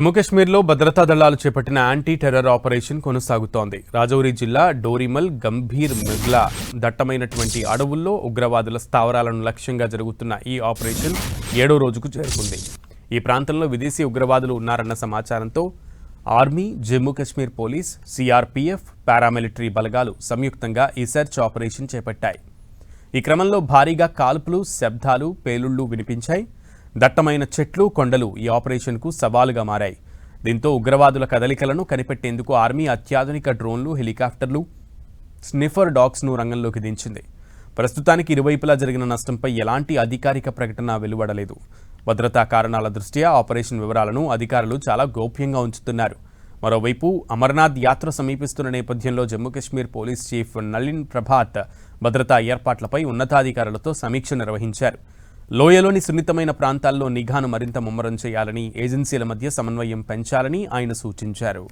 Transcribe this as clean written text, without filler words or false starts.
జమ్మూ కశ్మీర్లో భద్రతా దళాలు చేపట్టిన యాంటీ టెర్రర్ ఆపరేషన్ కొనసాగుతోంది. రాజౌరి జిల్లా డోరిమల్ గంభీర్ మిగ్లా దట్టమైనటువంటి అడవుల్లో ఉగ్రవాదుల స్థావరాలను లక్ష్యంగా జరుగుతున్న ఈ ఆపరేషన్ 7వ రోజుకు చేరుకుంది. ఈ ప్రాంతంలో విదేశీ ఉగ్రవాదులు ఉన్నారన్న సమాచారంతో army, Jammu Kashmir police, CRPF, paramilitary బలగాలు సంయుక్తంగా ఈ సెర్చ్ ఆపరేషన్ చేపట్టాయి. ఈ క్రమంలో భారీగా కాల్పులు, శబ్దాలు, పేలుళ్లు వినిపించాయి. దట్టమైన చెట్లు, కొండలు ఈ ఆపరేషన్కు సవాలుగా మారాయి. దీంతో ఉగ్రవాదుల కదలికలను కనిపెట్టేందుకు ఆర్మీ అత్యాధునిక డ్రోన్లు, హెలికాప్టర్లు, స్నిఫర్ డాగ్స్ను రంగంలోకి దించింది. ప్రస్తుతానికి ఇరువైపులా జరిగిన నష్టంపై ఎలాంటి అధికారిక ప్రకటన వెలువడలేదు. భద్రతా కారణాల దృష్ట్యా ఆపరేషన్ వివరాలను అధికారులు చాలా గోప్యంగా ఉంచుతున్నారు. మరోవైపు అమర్నాథ్ యాత్ర సమీపిస్తున్న నేపథ్యంలో జమ్మూ కశ్మీర్ పోలీస్ చీఫ్ నళిన్ ప్రభాత్ భద్రతా ఏర్పాట్లపై ఉన్నతాధికారులతో సమీక్ష నిర్వహించారు. లోయలోని సున్నితమైన ప్రాంతాల్లో నిఘాను మరింత ముమ్మరం చేయాలని, ఏజెన్సీల మధ్య సమన్వయం పెంచాలని ఆయన సూచించారు.